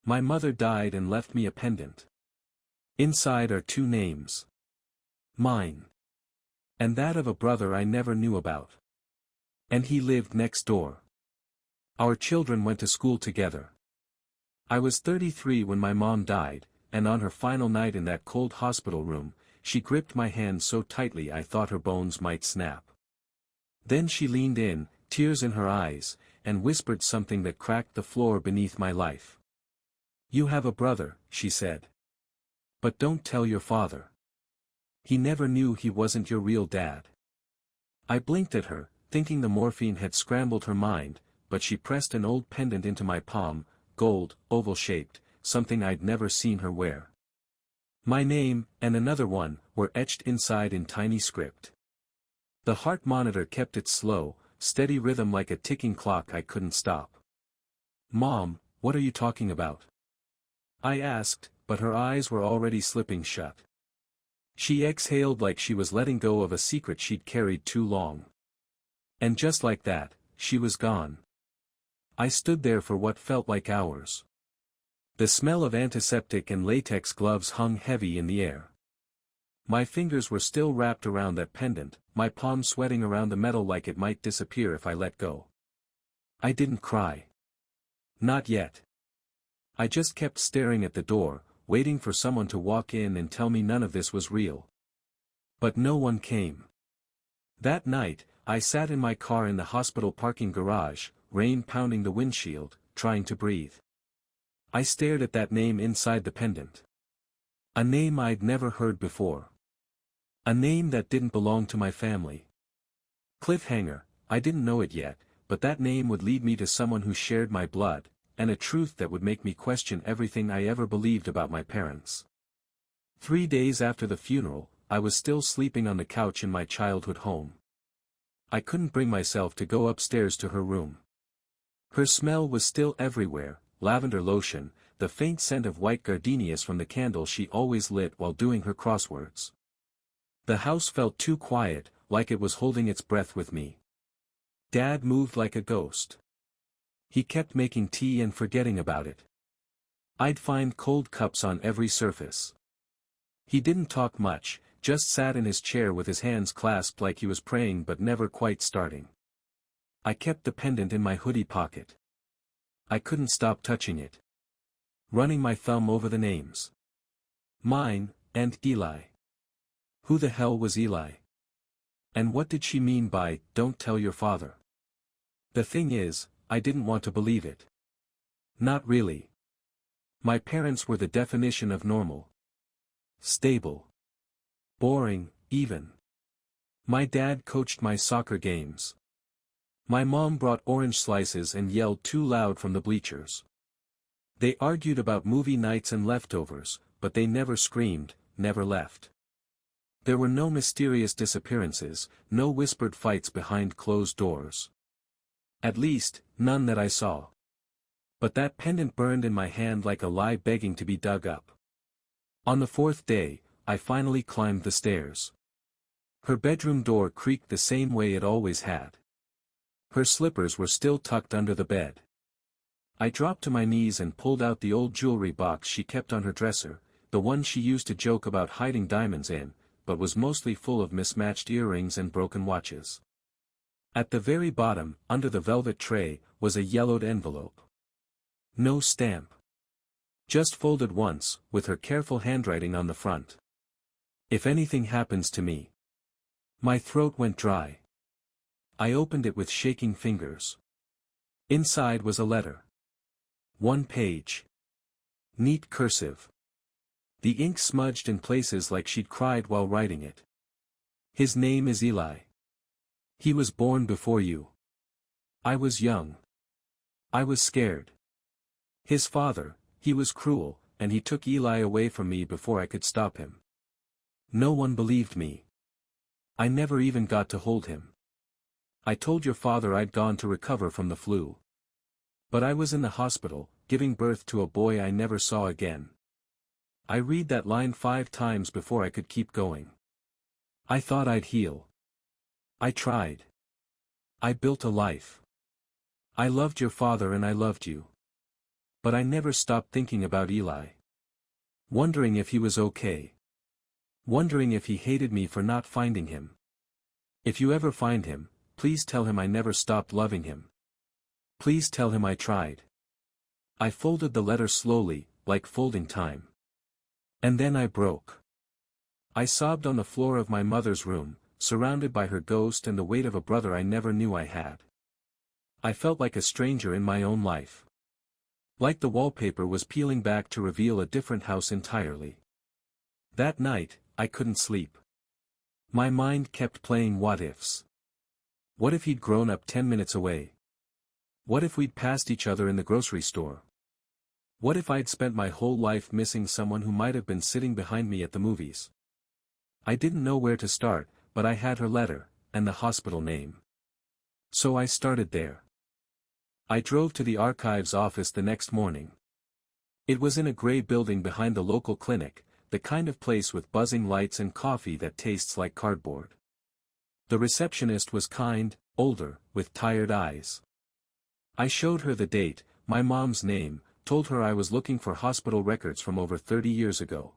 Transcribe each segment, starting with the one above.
My mother died and left me a pendant. Inside are two names. Mine. And that of a brother I never knew about. And he lived next door. Our children went to school together. I was 33 when my mom died, and on her final night in that cold hospital room, she gripped my hand so tightly I thought her bones might snap. Then she leaned in, tears in her eyes, and whispered something that cracked the floor beneath my life. "You have a brother," she said. "But don't tell your father. He never knew he wasn't your real dad." I blinked at her, thinking the morphine had scrambled her mind, but she pressed an old pendant into my palm, gold, oval-shaped, something I'd never seen her wear. My name, and another one, were etched inside in tiny script. The heart monitor kept its slow, steady rhythm like a ticking clock I couldn't stop. "Mom, what are you talking about?" I asked, but her eyes were already slipping shut. She exhaled like she was letting go of a secret she'd carried too long. And just like that, she was gone. I stood there for what felt like hours. The smell of antiseptic and latex gloves hung heavy in the air. My fingers were still wrapped around that pendant, my palm sweating around the metal like it might disappear if I let go. I didn't cry. Not yet. I just kept staring at the door, waiting for someone to walk in and tell me none of this was real. But no one came. That night, I sat in my car in the hospital parking garage, rain pounding the windshield, trying to breathe. I stared at that name inside the pendant. A name I'd never heard before. A name that didn't belong to my family. Cliffhanger, I didn't know it yet, but that name would lead me to someone who shared my blood, and a truth that would make me question everything I ever believed about my parents. 3 days after the funeral, I was still sleeping on the couch in my childhood home. I couldn't bring myself to go upstairs to her room. Her smell was still everywhere, lavender lotion, the faint scent of white gardenias from the candle she always lit while doing her crosswords. The house felt too quiet, like it was holding its breath with me. Dad moved like a ghost. He kept making tea and forgetting about it. I'd find cold cups on every surface. He didn't talk much, just sat in his chair with his hands clasped like he was praying but never quite starting. I kept the pendant in my hoodie pocket. I couldn't stop touching it. Running my thumb over the names. Mine, and Eli. Who the hell was Eli? And what did she mean by, "Don't tell your father"? The thing is, I didn't want to believe it. Not really. My parents were the definition of normal. Stable. Boring, even. My dad coached my soccer games. My mom brought orange slices and yelled too loud from the bleachers. They argued about movie nights and leftovers, but they never screamed, never left. There were no mysterious disappearances, no whispered fights behind closed doors. At least, none that I saw. But that pendant burned in my hand like a lie begging to be dug up. On the 4th day, I finally climbed the stairs. Her bedroom door creaked the same way it always had. Her slippers were still tucked under the bed. I dropped to my knees and pulled out the old jewelry box she kept on her dresser, the one she used to joke about hiding diamonds in, but was mostly full of mismatched earrings and broken watches. At the very bottom, under the velvet tray, was a yellowed envelope. No stamp. Just folded once, with her careful handwriting on the front. "If anything happens to me." My throat went dry. I opened it with shaking fingers. Inside was a letter. 1 page. Neat cursive. The ink smudged in places like she'd cried while writing it. "His name is Eli. He was born before you. I was young. I was scared. His father, he was cruel, and he took Eli away from me before I could stop him. No one believed me. I never even got to hold him. I told your father I'd gone to recover from the flu. But I was in the hospital, giving birth to a boy I never saw again." I read that line 5 times before I could keep going. I thought I'd heal. I tried. I built a life. I loved your father and I loved you. But I never stopped thinking about Eli. Wondering if he was okay. Wondering if he hated me for not finding him. If you ever find him, please tell him I never stopped loving him. Please tell him I tried. I folded the letter slowly, like folding time. And then I broke. I sobbed on the floor of my mother's room, surrounded by her ghost and the weight of a brother I never knew I had. I felt like a stranger in my own life. Like the wallpaper was peeling back to reveal a different house entirely. That night, I couldn't sleep. My mind kept playing what-ifs. What if he'd grown up 10 minutes away? What if we'd passed each other in the grocery store? What if I'd spent my whole life missing someone who might have been sitting behind me at the movies? I didn't know where to start, but I had her letter, and the hospital name. So I started there. I drove to the archives office the next morning. It was in a gray building behind the local clinic, the kind of place with buzzing lights and coffee that tastes like cardboard. The receptionist was kind, older, with tired eyes. I showed her the date, my mom's name, told her I was looking for hospital records from over 30 years ago.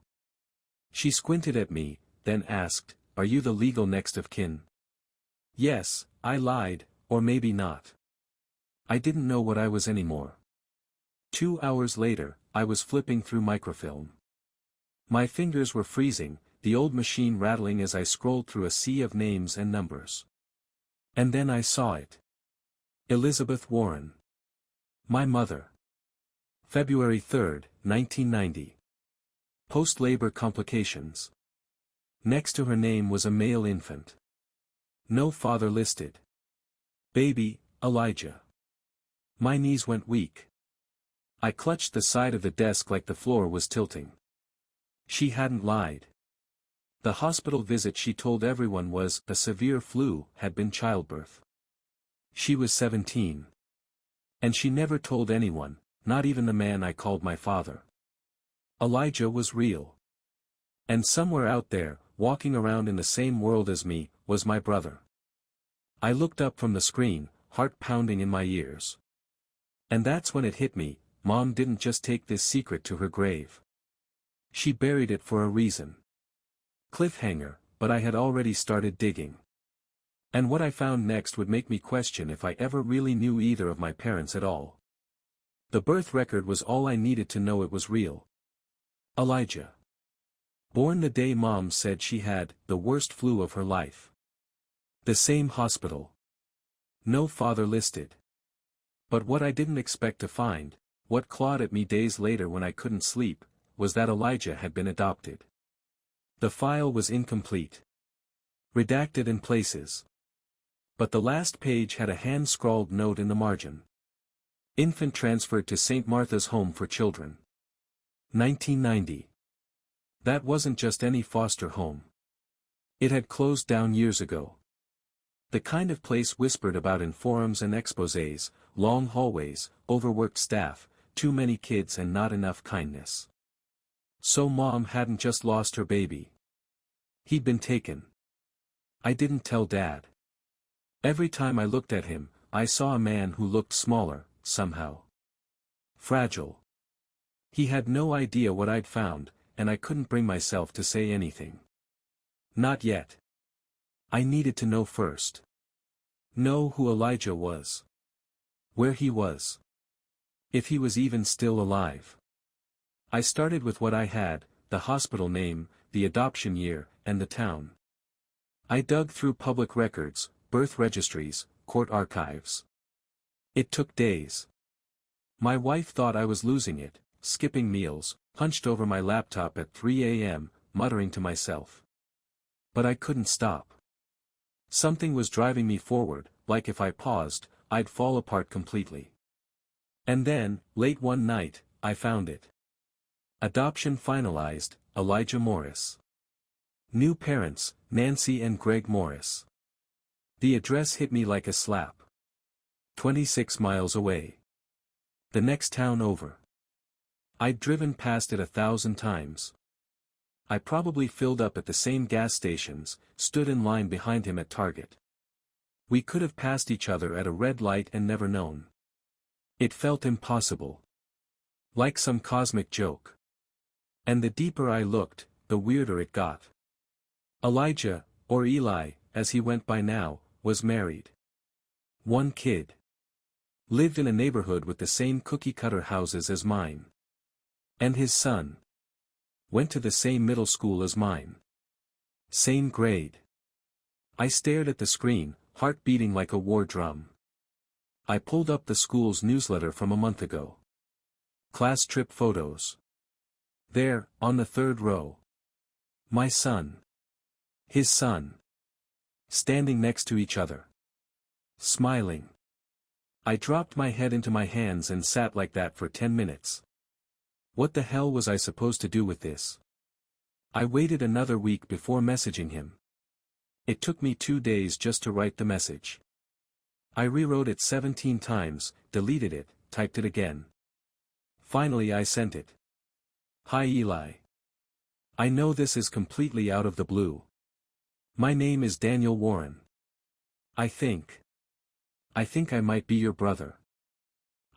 She squinted at me, then asked, "Are you the legal next of kin?" Yes, I lied, or maybe not. I didn't know what I was anymore. 2 hours later, I was flipping through microfilm. My fingers were freezing, the old machine rattling as I scrolled through a sea of names and numbers. And then I saw it. Elizabeth Warren. My mother. February 3, 1990. Post-labor complications. Next to her name was a male infant. No father listed. Baby, Elijah. My knees went weak. I clutched the side of the desk like the floor was tilting. She hadn't lied. The hospital visit she told everyone was a severe flu had been childbirth. She was 17. And she never told anyone, not even the man I called my father. Elijah was real. And somewhere out there, walking around in the same world as me, was my brother. I looked up from the screen, heart pounding in my ears. And that's when it hit me, Mom didn't just take this secret to her grave. She buried it for a reason. Cliffhanger, but I had already started digging. And what I found next would make me question if I ever really knew either of my parents at all. The birth record was all I needed to know it was real. Elijah. Born the day Mom said she had the worst flu of her life. The same hospital. No father listed. But what I didn't expect to find, what clawed at me days later when I couldn't sleep, was that Elijah had been adopted. The file was incomplete. Redacted in places. But the last page had a hand-scrawled note in the margin. Infant transferred to St. Martha's Home for Children. 1990. That wasn't just any foster home. It had closed down years ago. The kind of place whispered about in forums and exposés, long hallways, overworked staff, too many kids and not enough kindness. So Mom hadn't just lost her baby. He'd been taken. I didn't tell Dad. Every time I looked at him, I saw a man who looked smaller, somehow. Fragile. He had no idea what I'd found, and I couldn't bring myself to say anything. Not yet. I needed to know first. Know who Elijah was. Where he was. If he was even still alive. I started with what I had, the hospital name, the adoption year, and the town. I dug through public records, birth registries, court archives. It took days. My wife thought I was losing it, skipping meals, hunched over my laptop at 3 a.m., muttering to myself. But I couldn't stop. Something was driving me forward, like if I paused, I'd fall apart completely. And then, late one night, I found it. Adoption finalized, Elijah Morris. New parents, Nancy and Greg Morris. The address hit me like a slap. 26 miles away. The next town over. I'd driven past it 1,000 times. I probably filled up at the same gas stations, stood in line behind him at Target. We could have passed each other at a red light and never known. It felt impossible. Like some cosmic joke. And the deeper I looked, the weirder it got. Elijah, or Eli, as he went by now, was married. One kid. Lived in a neighborhood with the same cookie-cutter houses as mine. And his son. Went to the same middle school as mine. Same grade. I stared at the screen, heart beating like a war drum. I pulled up the school's newsletter from a month ago. Class trip photos. There, on the third row. My son. His son. Standing next to each other. Smiling. I dropped my head into my hands and sat like that for 10 minutes. What the hell was I supposed to do with this? I waited another week before messaging him. It took me 2 days just to write the message. I rewrote it 17 times, deleted it, typed it again. Finally I sent it. Hi Eli. I know this is completely out of the blue. My name is Daniel Warren. I think I might be your brother.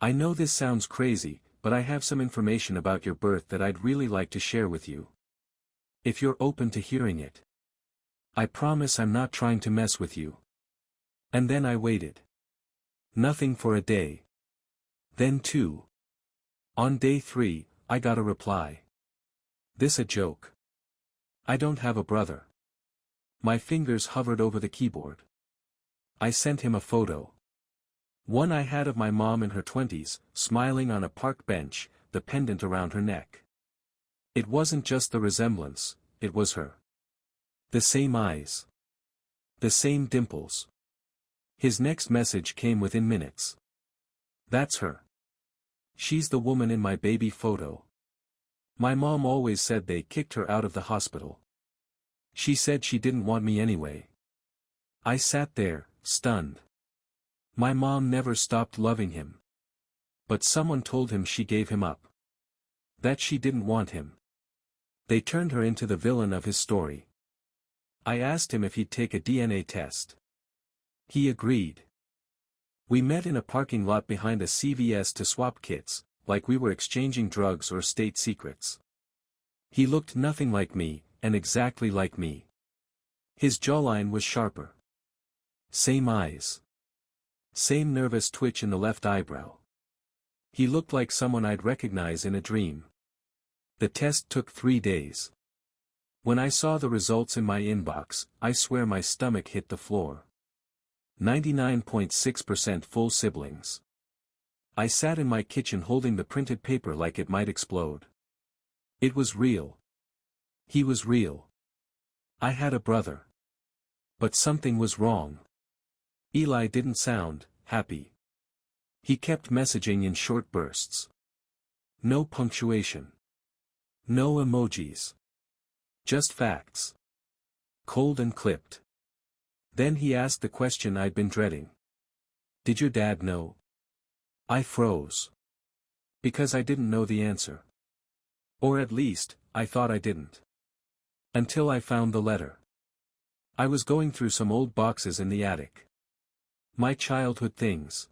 I know this sounds crazy, but I have some information about your birth that I'd really like to share with you. If you're open to hearing it. I promise I'm not trying to mess with you. And then I waited. Nothing for a day. Then 2. On day 3, I got a reply. This a joke? I don't have a brother. My fingers hovered over the keyboard. I sent him a photo. One I had of my mom in her 20s, smiling on a park bench, the pendant around her neck. It wasn't just the resemblance, it was her. The same eyes. The same dimples. His next message came within minutes. That's her. She's the woman in my baby photo. My mom always said they kicked her out of the hospital. She said she didn't want me anyway. I sat there, stunned. My mom never stopped loving him. But someone told him she gave him up. That she didn't want him. They turned her into the villain of his story. I asked him if he'd take a DNA test. He agreed. We met in a parking lot behind a CVS to swap kits, like we were exchanging drugs or state secrets. He looked nothing like me, and exactly like me. His jawline was sharper. Same eyes. Same nervous twitch in the left eyebrow. He looked like someone I'd recognize in a dream. The test took 3 days. When I saw the results in my inbox, I swear my stomach hit the floor. 99.6% full siblings. I sat in my kitchen holding the printed paper like it might explode. It was real. He was real. I had a brother. But something was wrong. Eli didn't sound happy. He kept messaging in short bursts. No punctuation. No emojis. Just facts. Cold and clipped. Then he asked the question I'd been dreading. Did your dad know? I froze. Because I didn't know the answer. Or at least, I thought I didn't. Until I found the letter. I was going through some old boxes in the attic. My childhood things.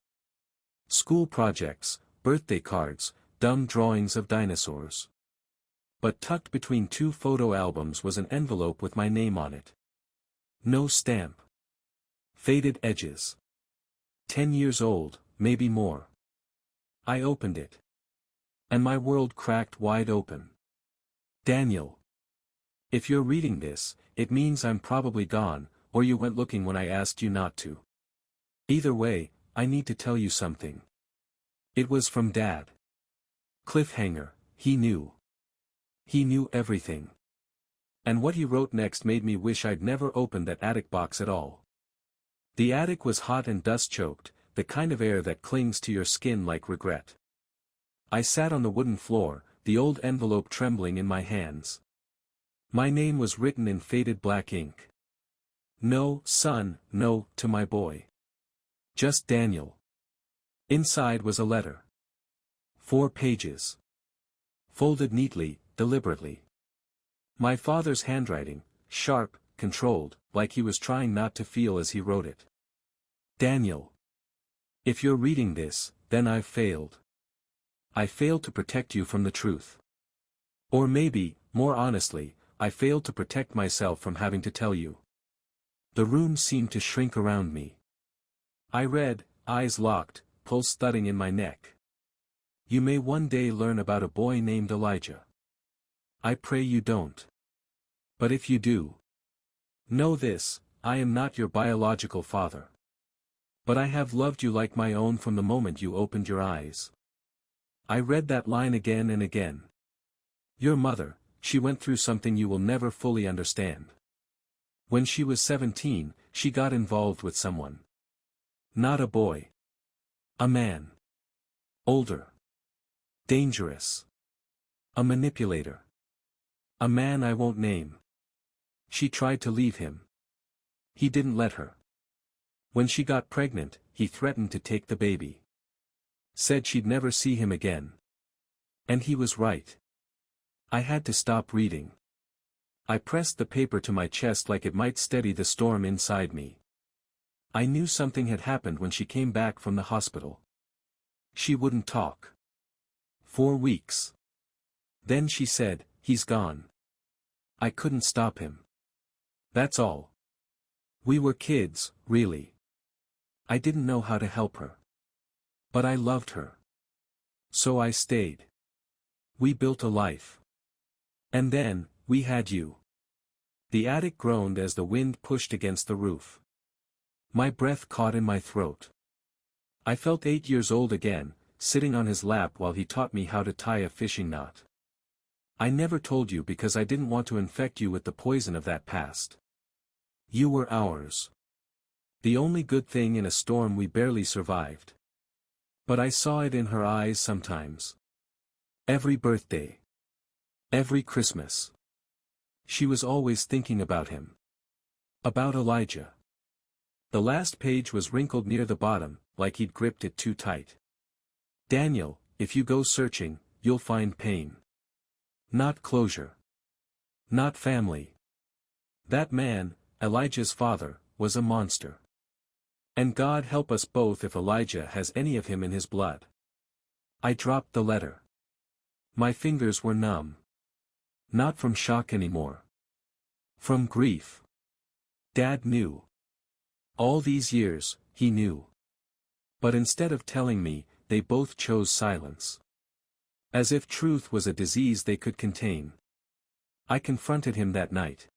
School projects, birthday cards, dumb drawings of dinosaurs. But tucked between 2 photo albums was an envelope with my name on it. No stamp. Faded edges. 10 years old, maybe more. I opened it. And my world cracked wide open. Daniel. If you're reading this, it means I'm probably gone, or you went looking when I asked you not to. Either way, I need to tell you something. It was from Dad. Cliffhanger, he knew. He knew everything. And what he wrote next made me wish I'd never opened that attic box at all. The attic was hot and dust-choked, the kind of air that clings to your skin like regret. I sat on the wooden floor, the old envelope trembling in my hands. My name was written in faded black ink. No, son, no, to my boy. Just Daniel. Inside was a letter. 4 pages. Folded neatly, deliberately. My father's handwriting, sharp, controlled, like he was trying not to feel as he wrote it. Daniel. If you're reading this, then I've failed. I failed to protect you from the truth. Or maybe, more honestly, I failed to protect myself from having to tell you. The room seemed to shrink around me. I read, eyes locked, pulse thudding in my neck. You may one day learn about a boy named Elijah. I pray you don't. But if you do, know this, I am not your biological father. But I have loved you like my own from the moment you opened your eyes. I read that line again and again. Your mother, she went through something you will never fully understand. When she was 17, she got involved with someone. Not a boy. A man. Older. Dangerous. A manipulator. A man I won't name. She tried to leave him. He didn't let her. When she got pregnant, he threatened to take the baby. Said she'd never see him again. And he was right. I had to stop reading. I pressed the paper to my chest like it might steady the storm inside me. I knew something had happened when she came back from the hospital. She wouldn't talk. 4 weeks. Then she said, "He's gone." I couldn't stop him. That's all. We were kids, really. I didn't know how to help her. But I loved her. So I stayed. We built a life. And then, we had you. The attic groaned as the wind pushed against the roof. My breath caught in my throat. I felt 8 years old again, sitting on his lap while he taught me how to tie a fishing knot. I never told you because I didn't want to infect you with the poison of that past. You were ours. The only good thing in a storm we barely survived. But I saw it in her eyes sometimes. Every birthday. Every Christmas. She was always thinking about him. About Elijah. The last page was wrinkled near the bottom, like he'd gripped it too tight. Daniel, if you go searching, you'll find pain. Not closure. Not family. That man, Elijah's father, was a monster. And God help us both if Elijah has any of him in his blood. I dropped the letter. My fingers were numb. Not from shock anymore. From grief. Dad knew. All these years, he knew. But instead of telling me, they both chose silence. As if truth was a disease they could contain. I confronted him that night.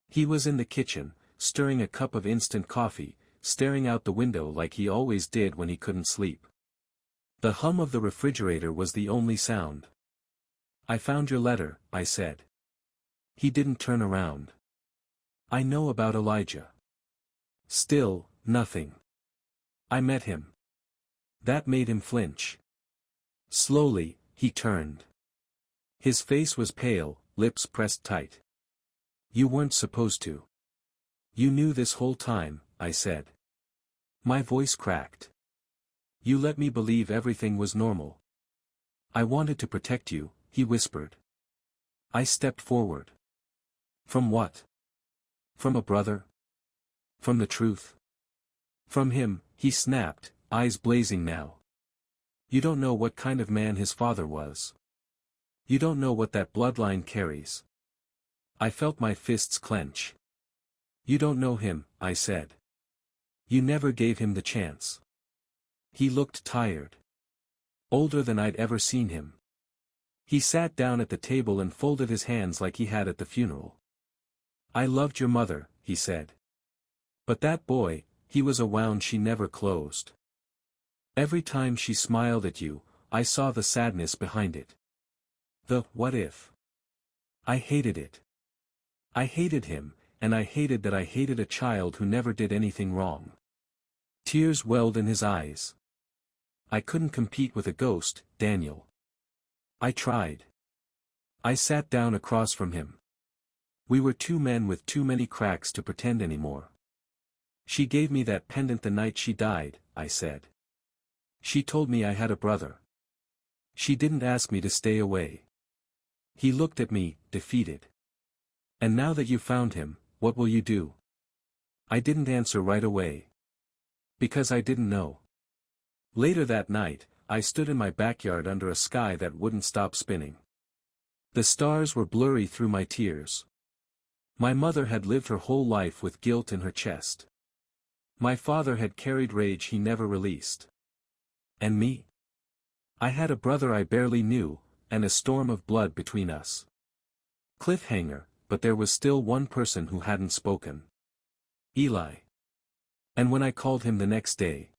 He was in the kitchen, stirring a cup of instant coffee, staring out the window like he always did when he couldn't sleep. The hum of the refrigerator was the only sound. I found your letter, I said. He didn't turn around. I know about Elijah. Still, nothing. I met him. That made him flinch. Slowly, he turned. His face was pale, lips pressed tight. You weren't supposed to. You knew this whole time, I said. My voice cracked. You let me believe everything was normal. I wanted to protect you, he whispered. I stepped forward. From what? From a brother? From the truth? From him, he snapped, eyes blazing now. You don't know what kind of man his father was. You don't know what that bloodline carries. I felt my fists clench. You don't know him, I said. You never gave him the chance. He looked tired. Older than I'd ever seen him. He sat down at the table and folded his hands like he had at the funeral. I loved your mother, he said. But that boy, he was a wound she never closed. Every time she smiled at you, I saw the sadness behind it. The what if. I hated it. I hated him, and I hated that I hated a child who never did anything wrong. Tears welled in his eyes. I couldn't compete with a ghost, Daniel. I tried. I sat down across from him. We were two men with too many cracks to pretend anymore. She gave me that pendant the night she died, I said. She told me I had a brother. She didn't ask me to stay away. He looked at me, defeated. And now that you found him, what will you do? I didn't answer right away. Because I didn't know. Later that night, I stood in my backyard under a sky that wouldn't stop spinning. The stars were blurry through my tears. My mother had lived her whole life with guilt in her chest. My father had carried rage he never released. And me? I had a brother I barely knew, and a storm of blood between us. Cliffhanger, but there was still one person who hadn't spoken. Eli. And when I called him the next day,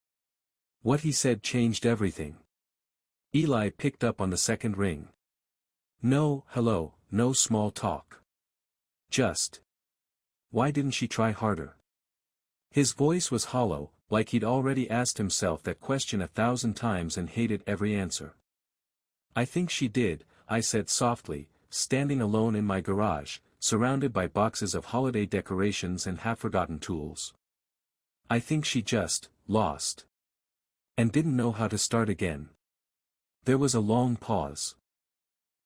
what he said changed everything. Eli picked up on the second ring. No, hello, no small talk. Just. Why didn't she try harder? His voice was hollow, like he'd already asked himself that question 1,000 times and hated every answer. I think she did, I said softly, standing alone in my garage, surrounded by boxes of holiday decorations and half-forgotten tools. I think she just lost. And didn't know how to start again. There was a long pause.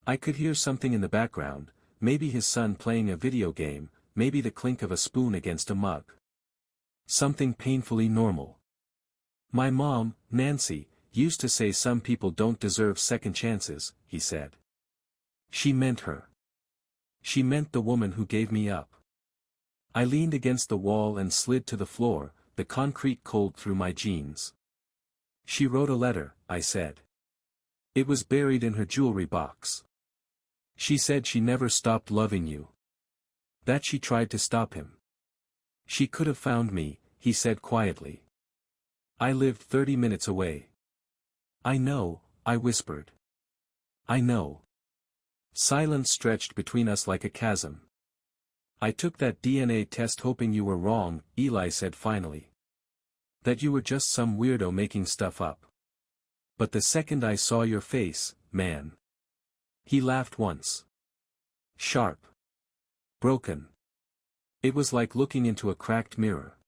I could hear something in the background, maybe his son playing a video game, maybe the clink of a spoon against a mug. Something painfully normal. My mom, Nancy, used to say some people don't deserve second chances, he said. She meant her. She meant the woman who gave me up. I leaned against the wall and slid to the floor, the concrete cold through my jeans. She wrote a letter, I said. It was buried in her jewelry box. She said she never stopped loving you. That she tried to stop him. She could have found me, he said quietly. I lived 30 minutes away. I know, I whispered. I know. Silence stretched between us like a chasm. I took that DNA test hoping you were wrong, Eli said finally. That you were just some weirdo making stuff up. But the second I saw your face, man. He laughed once. Sharp. Broken. It was like looking into a cracked mirror.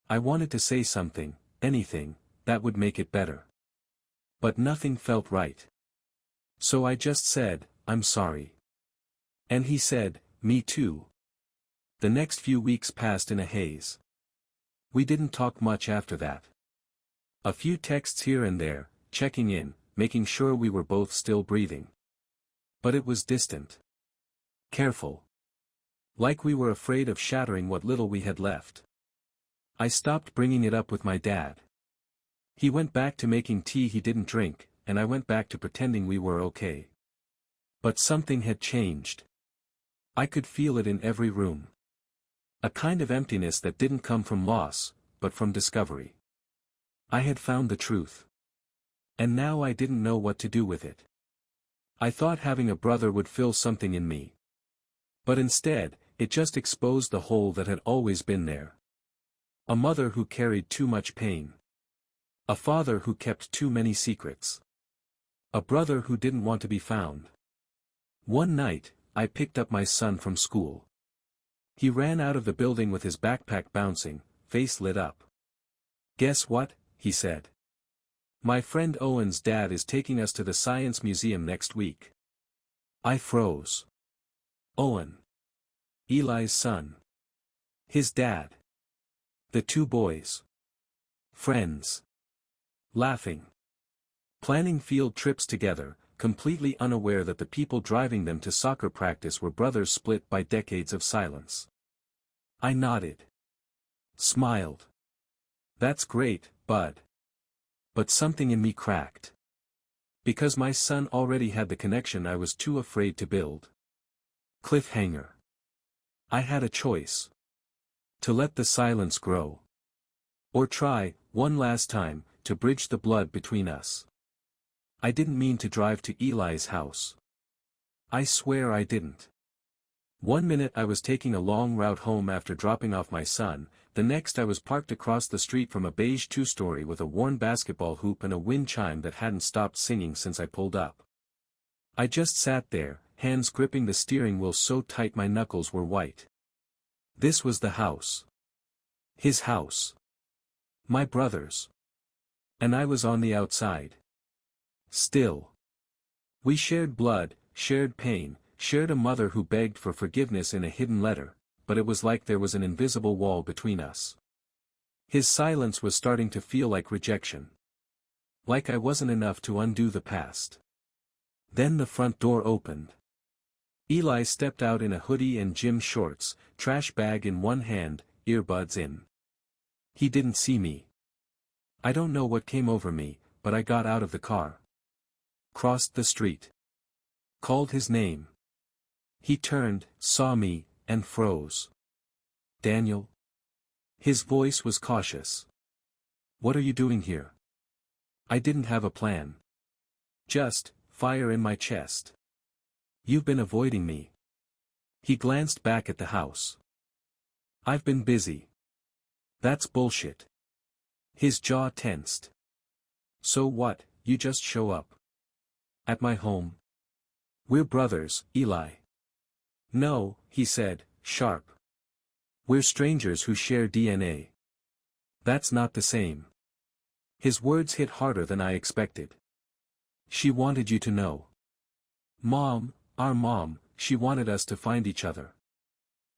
I wanted to say something, anything, that would make it better. But nothing felt right. So I just said, I'm sorry. And he said, me too. The next few weeks passed in a haze. We didn't talk much after that. A few texts here and there, checking in, making sure we were both still breathing. But it was distant. Careful. Like we were afraid of shattering what little we had left. I stopped bringing it up with my dad. He went back to making tea he didn't drink, and I went back to pretending we were okay. But something had changed. I could feel it in every room. A kind of emptiness that didn't come from loss, but from discovery. I had found the truth. And now I didn't know what to do with it. I thought having a brother would fill something in me. But instead, it just exposed the hole that had always been there. A mother who carried too much pain. A father who kept too many secrets. A brother who didn't want to be found. One night, I picked up my son from school. He ran out of the building with his backpack bouncing, face lit up. Guess what? He said. My friend Owen's dad is taking us to the Science Museum next week. I froze. Owen. Eli's son. His dad. The two boys. Friends. Laughing. Planning field trips together, completely unaware that the people driving them to soccer practice were brothers split by decades of silence. I nodded. Smiled. That's great, bud. But something in me cracked. Because my son already had the connection I was too afraid to build. Cliffhanger. I had a choice. To let the silence grow. Or try, one last time, to bridge the blood between us. I didn't mean to drive to Eli's house. I swear I didn't. One minute I was taking a long route home after dropping off my son, the next I was parked across the street from a beige two-story with a worn basketball hoop and a wind chime that hadn't stopped singing since I pulled up. I just sat there, hands gripping the steering wheel so tight my knuckles were white. This was the house. His house. My brother's. And I was on the outside. Still. We shared blood, shared pain, shared a mother who begged for forgiveness in a hidden letter, but it was like there was an invisible wall between us. His silence was starting to feel like rejection. Like I wasn't enough to undo the past. Then the front door opened. Eli stepped out in a hoodie and gym shorts, trash bag in one hand, earbuds in. He didn't see me. I don't know what came over me, but I got out of the car. Crossed the street. Called his name. He turned, saw me, and froze. Daniel? His voice was cautious. What are you doing here? I didn't have a plan. Just, fire in my chest. You've been avoiding me. He glanced back at the house. I've been busy. That's bullshit. His jaw tensed. So what, you just show up. At my home. We're brothers, Eli. No, he said, sharp. We're strangers who share DNA. That's not the same. His words hit harder than I expected. She wanted you to know. Mom, our mom, she wanted us to find each other.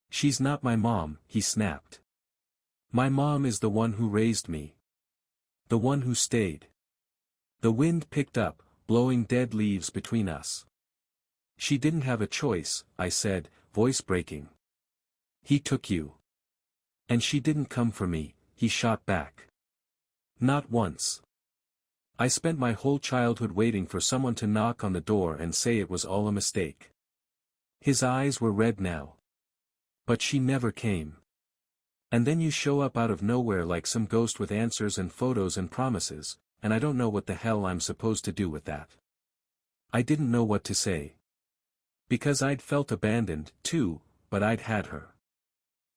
She's not my mom, he snapped. My mom is the one who raised me. The one who stayed. The wind picked up, blowing dead leaves between us. She didn't have a choice, I said, voice breaking. He took you. And she didn't come for me, he shot back. Not once. I spent my whole childhood waiting for someone to knock on the door and say it was all a mistake. His eyes were red now. But she never came. And then you show up out of nowhere like some ghost with answers and photos and promises, and I don't know what the hell I'm supposed to do with that. I didn't know what to say. Because I'd felt abandoned, too, but I'd had her.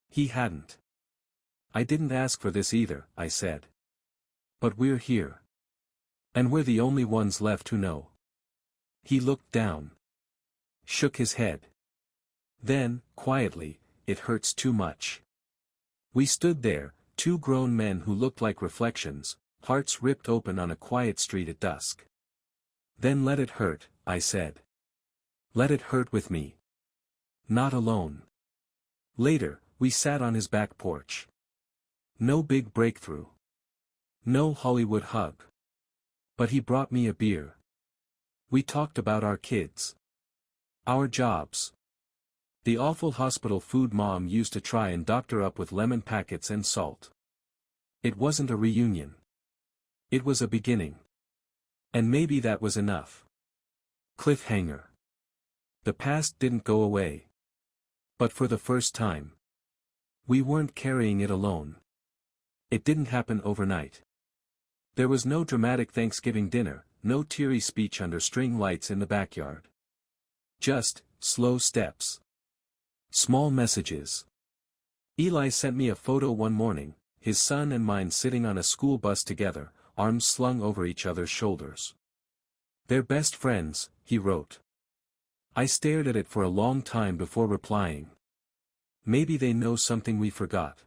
He hadn't. I didn't ask for this either, I said. But we're here. And we're the only ones left who know. He looked down. Shook his head. Then, quietly, it hurts too much. We stood there, two grown men who looked like reflections, hearts ripped open on a quiet street at dusk. Then let it hurt, I said. Let it hurt with me. Not alone. Later, we sat on his back porch. No big breakthrough. No Hollywood hug. But he brought me a beer. We talked about our kids. Our jobs. The awful hospital food Mom used to try and doctor up with lemon packets and salt. It wasn't a reunion. It was a beginning. And maybe that was enough. Cliffhanger. The past didn't go away. But for the first time. We weren't carrying it alone. It didn't happen overnight. There was no dramatic Thanksgiving dinner, no teary speech under string lights in the backyard. Just, slow steps. Small messages. Eli sent me a photo one morning, his son and mine sitting on a school bus together, arms slung over each other's shoulders. They're best friends, he wrote. I stared at it for a long time before replying. Maybe they know something we forgot.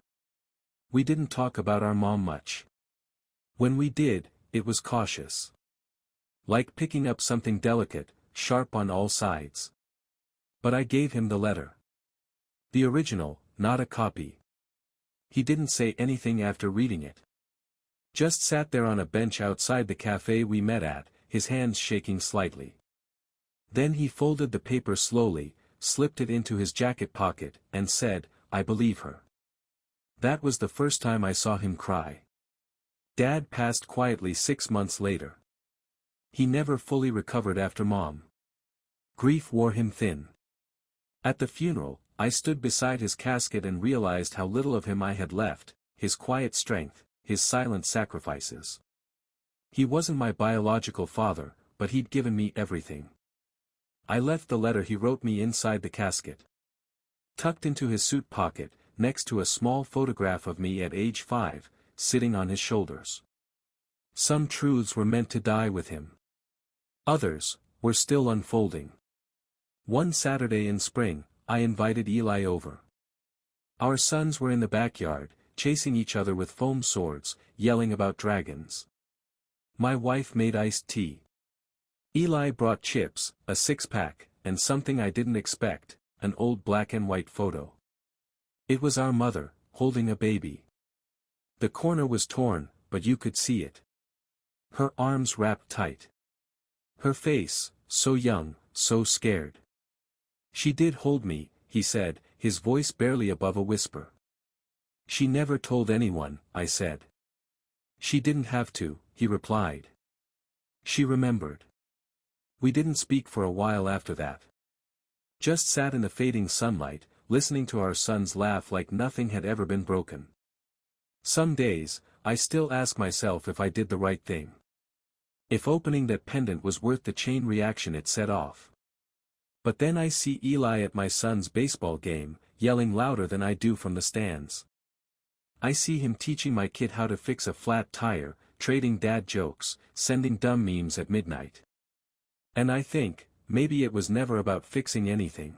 We didn't talk about our mom much. When we did, it was cautious. Like picking up something delicate, sharp on all sides. But I gave him the letter. The original, not a copy. He didn't say anything after reading it. Just sat there on a bench outside the cafe we met at, his hands shaking slightly. Then he folded the paper slowly, slipped it into his jacket pocket, and said, I believe her. That was the first time I saw him cry. Dad passed quietly 6 months later. He never fully recovered after Mom. Grief wore him thin. At the funeral, I stood beside his casket and realized how little of him I had left, his quiet strength, his silent sacrifices. He wasn't my biological father, but he'd given me everything. I left the letter he wrote me inside the casket. Tucked into his suit pocket, next to a small photograph of me at age 5, sitting on his shoulders. Some truths were meant to die with him. Others were still unfolding. One Saturday in spring, I invited Eli over. Our sons were in the backyard, chasing each other with foam swords, yelling about dragons. My wife made iced tea. Eli brought chips, a 6-pack, and something I didn't expect, an old black and white photo. It was our mother, holding a baby. The corner was torn, but you could see it. Her arms wrapped tight. Her face, so young, so scared. She did hold me, he said, his voice barely above a whisper. She never told anyone, I said. She didn't have to, he replied. She remembered. We didn't speak for a while after that. Just sat in the fading sunlight, listening to our son's laugh like nothing had ever been broken. Some days, I still ask myself if I did the right thing. If opening that pendant was worth the chain reaction it set off. But then I see Eli at my son's baseball game, yelling louder than I do from the stands. I see him teaching my kid how to fix a flat tire, trading dad jokes, sending dumb memes at midnight. And I think, maybe it was never about fixing anything.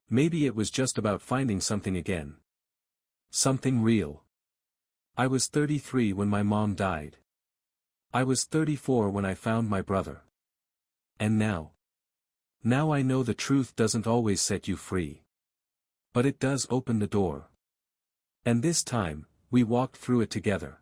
Maybe it was just about finding something again. Something real. I was 33 when my mom died. I was 34 when I found my brother. And now? Now I know the truth doesn't always set you free. But it does open the door. And this time, we walked through it together.